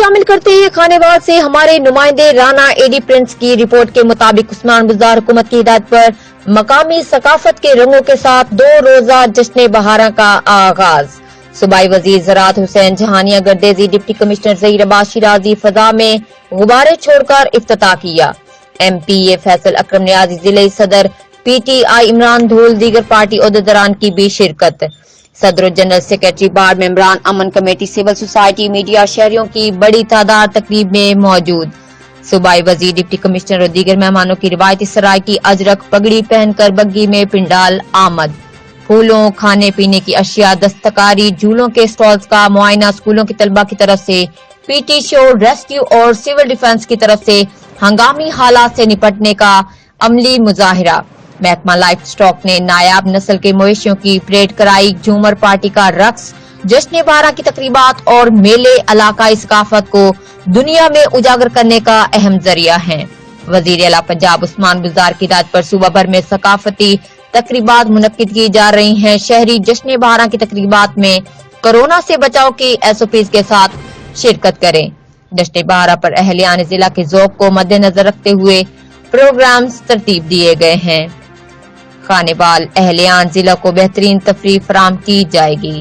شامل کرتے ہیں خانیوال سے ہمارے نمائندے رانا ایڈی پرنس کی رپورٹ کے مطابق عثمان بزدار حکومت کی ہدایت پر مقامی ثقافت کے رنگوں کے ساتھ 2 روزہ جشن بہارا کا آغاز۔ صوبائی وزیر زراعت حسین جہانیہ گردیزی ڈپٹی کمشنر ظہیر عباس شیرازی فضا میں غبارے چھوڑ کر افتتاح کیا۔ ایم پی اے فیصل اکرم نیازی ضلعی صدر پی ٹی آئی عمران دھول دیگر پارٹی عہدیداران کی بھی شرکت۔ صدر و جنرل سیکرٹری بار ممبران امن کمیٹی سول سوسائٹی میڈیا شہریوں کی بڑی تعداد تقریب میں موجود۔ صوبائی وزیر ڈپٹی کمشنر اور دیگر مہمانوں کی روایتی سرائکی اجرک پگڑی پہن کر بگی میں پنڈال آمد۔ پھولوں، کھانے پینے کی اشیاء، دستکاری، جھولوں کے سٹالز کا معائنہ، اسکولوں کی طلبہ کی طرف سے پی ٹی شو، ریسکیو اور سول ڈیفنس کی طرف سے ہنگامی حالات سے نپٹنے کا عملی مظاہرہ۔ محکمہ لائف سٹاک نے نایاب نسل کے مویشیوں کی پریڈ کرائی۔ جھومر پارٹی کا رقص جشن بہارا کی تقریبات اور میلے علاقائی ثقافت کو دنیا میں اجاگر کرنے کا اہم ذریعہ ہیں۔ وزیر اعلیٰ پنجاب عثمان بزدار کی ہدایت پر صوبہ بھر میں ثقافتی تقریبات منعقد کی جا رہی ہیں۔ شہری جشن بہارا کی تقریبات میں کورونا سے بچاؤ کی SOPs کے ساتھ شرکت کریں۔ جشن بہارا پر اہلیان ضلع کے ذوق کو مد نظر رکھتے ہوئے پروگرامز ترتیب دیے گئے ہیں۔ خانیوال اہلیان ضلع کو بہترین تفریح فراہم کی جائے گی۔